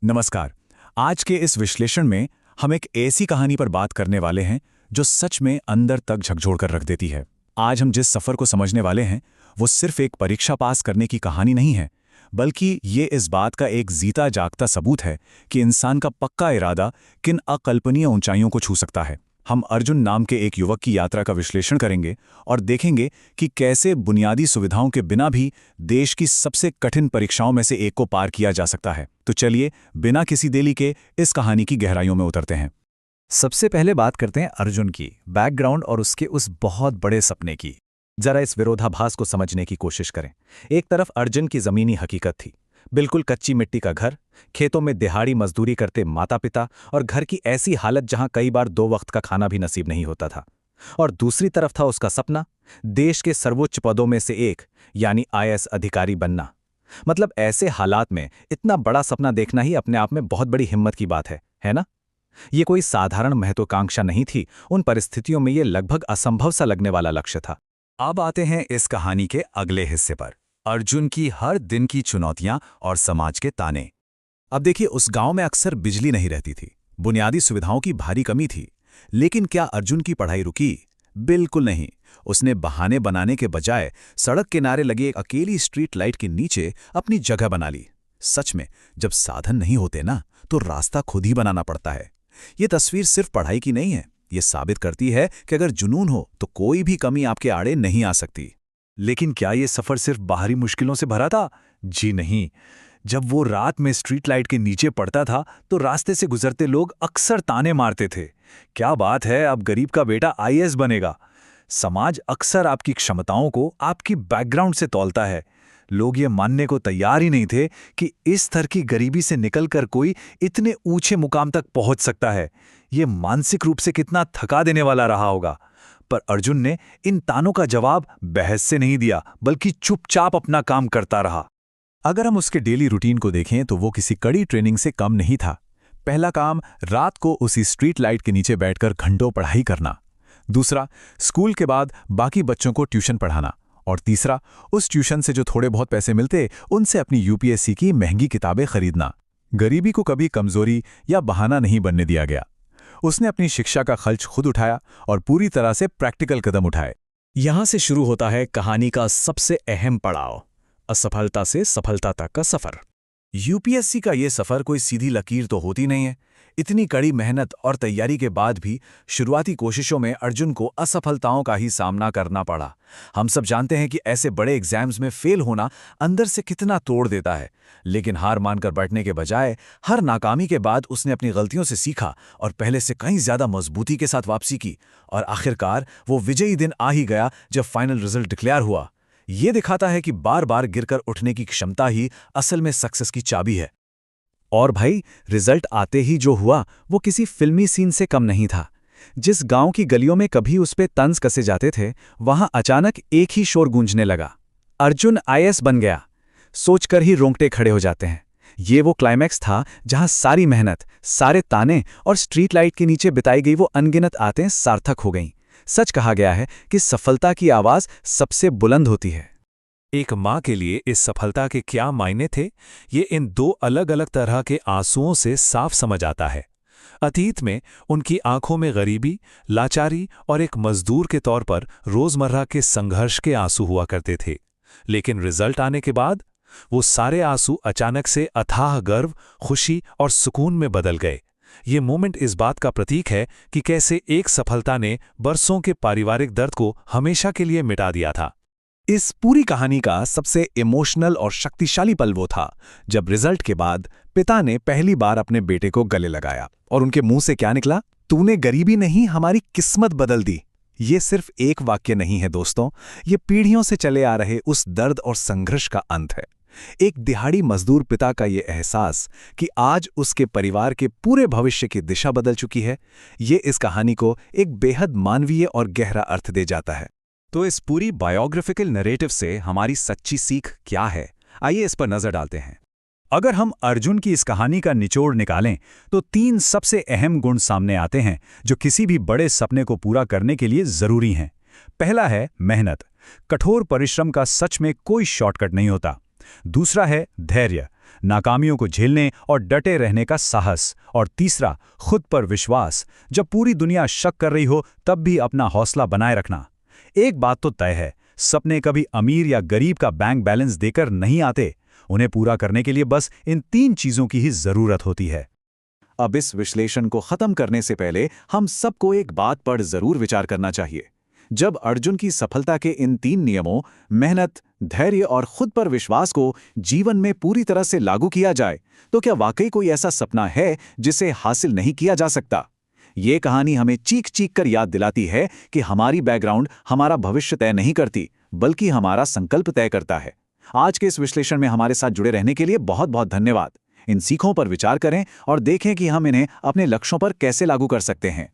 नमस्कार। आज के इस विश्लेषण में हम एक ऐसी कहानी पर बात करने वाले हैं जो सच में अंदर तक झकझोर कर रख देती है। आज हम जिस सफ़र को समझने वाले हैं वो सिर्फ एक परीक्षा पास करने की कहानी नहीं है, बल्कि ये इस बात का एक जीता जागता सबूत है कि इंसान का पक्का इरादा किन अकल्पनीय ऊंचाइयों को छू सकता है। हम अर्जुन नाम के एक युवक की यात्रा का विश्लेषण करेंगे और देखेंगे कि कैसे बुनियादी सुविधाओं के बिना भी देश की सबसे कठिन परीक्षाओं में से एक को पार किया जा सकता है। तो चलिए बिना किसी देरी के इस कहानी की गहराइयों में उतरते हैं। सबसे पहले बात करते हैं अर्जुन की बैकग्राउंड और उसके उस बहुत बड़े सपने की। जरा इस विरोधाभास को समझने की कोशिश करें। एक तरफ अर्जुन की जमीनी हकीकत थी, बिल्कुल कच्ची मिट्टी का घर, खेतों में दिहाड़ी मजदूरी करते माता पिता और घर की ऐसी हालत जहां कई बार 2 वक्त का खाना भी नसीब नहीं होता था। और दूसरी तरफ था उसका सपना, देश के सर्वोच्च पदों में से एक यानी आईएएस अधिकारी बनना। मतलब ऐसे हालात में इतना बड़ा सपना देखना ही अपने आप में बहुत बड़ी हिम्मत की बात है ना? ये कोई साधारण महत्वाकांक्षा नहीं थी, उन परिस्थितियों में ये लगभग असंभव सा लगने वाला लक्ष्य था। अब आते हैं इस कहानी के अगले हिस्से पर, अर्जुन की हर दिन की चुनौतियां और समाज के ताने। अब देखिए, उस गांव में अक्सर बिजली नहीं रहती थी, बुनियादी सुविधाओं की भारी कमी थी। लेकिन क्या अर्जुन की पढ़ाई रुकी? बिल्कुल नहीं। उसने बहाने बनाने के बजाय सड़क किनारे लगी एक अकेली स्ट्रीट लाइट के नीचे अपनी जगह बना ली। सच में, जब साधन नहीं होते ना, तो रास्ता खुद ही बनाना पड़ता है। ये तस्वीर सिर्फ पढ़ाई की नहीं है, ये साबित करती है कि अगर जुनून हो तो कोई भी कमी आपके आड़े नहीं आ सकती। लेकिन क्या ये सफर सिर्फ बाहरी मुश्किलों से भरा था? जी नहीं। जब वो रात में स्ट्रीट लाइट के नीचे पड़ता था तो रास्ते से गुजरते लोग अक्सर ताने मारते थे, क्या बात है, अब गरीब का बेटा आईएएस बनेगा। समाज अक्सर आपकी क्षमताओं को आपकी बैकग्राउंड से तौलता है। लोग ये मानने को तैयार ही नहीं थे कि इस स्तर की गरीबी से निकलकर कोई इतने ऊंचे मुकाम तक पहुंच सकता है। ये मानसिक रूप से कितना थका देने वाला रहा होगा। पर अर्जुन ने इन तानों का जवाब बहस से नहीं दिया, बल्कि चुपचाप अपना काम करता रहा। अगर हम उसके डेली रूटीन को देखें तो वो किसी कड़ी ट्रेनिंग से कम नहीं था। पहला काम, रात को उसी स्ट्रीट लाइट के नीचे बैठकर घंटों पढ़ाई करना। दूसरा, स्कूल के बाद बाकी बच्चों को ट्यूशन पढ़ाना। और तीसरा, उस ट्यूशन से जो थोड़े बहुत पैसे मिलते उनसे अपनी यूपीएससी की महंगी किताबें खरीदना। गरीबी को कभी कमजोरी या बहाना नहीं बनने दिया गया। उसने अपनी शिक्षा का खर्च खुद उठाया और पूरी तरह से प्रैक्टिकल कदम उठाए। यहां से शुरू होता है कहानी का सबसे अहम पड़ाव, असफलता से सफलता तक का सफर। यूपीएससी का ये सफर कोई सीधी लकीर तो होती नहीं है। इतनी कड़ी मेहनत और तैयारी के बाद भी शुरुआती कोशिशों में अर्जुन को असफलताओं का ही सामना करना पड़ा। हम सब जानते हैं कि ऐसे बड़े एग्जाम्स में फेल होना अंदर से कितना तोड़ देता है। लेकिन हार मानकर बैठने के बजाय हर नाकामी के बाद उसने अपनी गलतियों से सीखा और पहले से कहीं ज्यादा मजबूती के साथ वापसी की। और आखिरकार वो विजयी दिन आ ही गया जब फाइनल रिजल्ट डिक्लेयर हुआ। ये दिखाता है कि बार बार गिरकर उठने की क्षमता ही असल में सक्सेस की चाबी है। और भाई, रिजल्ट आते ही जो हुआ वो किसी फिल्मी सीन से कम नहीं था। जिस गांव की गलियों में कभी उस पे तंज कसे जाते थे, वहां अचानक एक ही शोर गूंजने लगा, अर्जुन आईएएस बन गया। सोचकर ही रोंगटे खड़े हो जाते हैं। ये वो क्लाइमैक्स था जहां सारी मेहनत, सारे ताने और स्ट्रीट लाइट के नीचे बिताई गई वो अनगिनत आतें सार्थक हो गईं। सच कहा गया है कि सफलता की आवाज सबसे बुलंद होती है। एक माँ के लिए इस सफलता के क्या मायने थे, ये इन 2 अलग अलग तरह के आंसुओं से साफ समझ आता है। अतीत में उनकी आंखों में गरीबी, लाचारी और एक मजदूर के तौर पर रोजमर्रा के संघर्ष के आंसू हुआ करते थे। लेकिन रिजल्ट आने के बाद वो सारे आंसू अचानक से अथाह गर्व, खुशी और सुकून में बदल गए। ये मोमेंट इस बात का प्रतीक है कि कैसे एक सफलता ने बरसों के पारिवारिक दर्द को हमेशा के लिए मिटा दिया था। इस पूरी कहानी का सबसे इमोशनल और शक्तिशाली पल वो था जब रिजल्ट के बाद पिता ने पहली बार अपने बेटे को गले लगाया और उनके मुंह से क्या निकला, तूने गरीबी नहीं हमारी किस्मत बदल दी। ये सिर्फ एक वाक्य नहीं है दोस्तों, ये पीढ़ियों से चले आ रहे उस दर्द और संघर्ष का अंत है। एक दिहाड़ी मजदूर पिता का ये एहसास कि आज उसके परिवार के पूरे भविष्य की दिशा बदल चुकी है, ये इस कहानी को एक बेहद मानवीय और गहरा अर्थ दे जाता है। तो इस पूरी बायोग्राफिकल नैरेटिव से हमारी सच्ची सीख क्या है, आइए इस पर नजर डालते हैं। अगर हम अर्जुन की इस कहानी का निचोड़ निकालें तो 3 सबसे अहम गुण सामने आते हैं जो किसी भी बड़े सपने को पूरा करने के लिए जरूरी हैं। पहला है मेहनत। कठोर परिश्रम का सच में कोई शॉर्टकट नहीं होता। दूसरा है धैर्य। नाकामियों को झेलने और डटे रहने का साहस, और तीसरा, खुद पर विश्वास। जब पूरी दुनिया शक कर रही हो तब भी अपना हौसला बनाए रखना। एक बात तो तय है, सपने कभी अमीर या गरीब का बैंक बैलेंस देकर नहीं आते। उन्हें पूरा करने के लिए बस इन 3 चीजों की ही जरूरत होती है। अब इस विश्लेषण को खत्म करने से पहले हम सबको एक बात पर जरूर विचार करना चाहिए। जब अर्जुन की सफलता के इन 3 नियमों, मेहनत, धैर्य और खुद पर विश्वास को जीवन में पूरी तरह से लागू किया जाए, तो क्या वाकई कोई ऐसा सपना है जिसे हासिल नहीं किया जा सकता? ये कहानी हमें चीख-चीख कर याद दिलाती है कि हमारी बैकग्राउंड हमारा भविष्य तय नहीं करती, बल्कि हमारा संकल्प तय करता है। आज के इस विश्लेषण में हमारे साथ जुड़े रहने के लिए बहुत बहुत धन्यवाद। इन सीखों पर विचार करें और देखें कि हम इन्हें अपने लक्ष्यों पर कैसे लागू कर सकते हैं।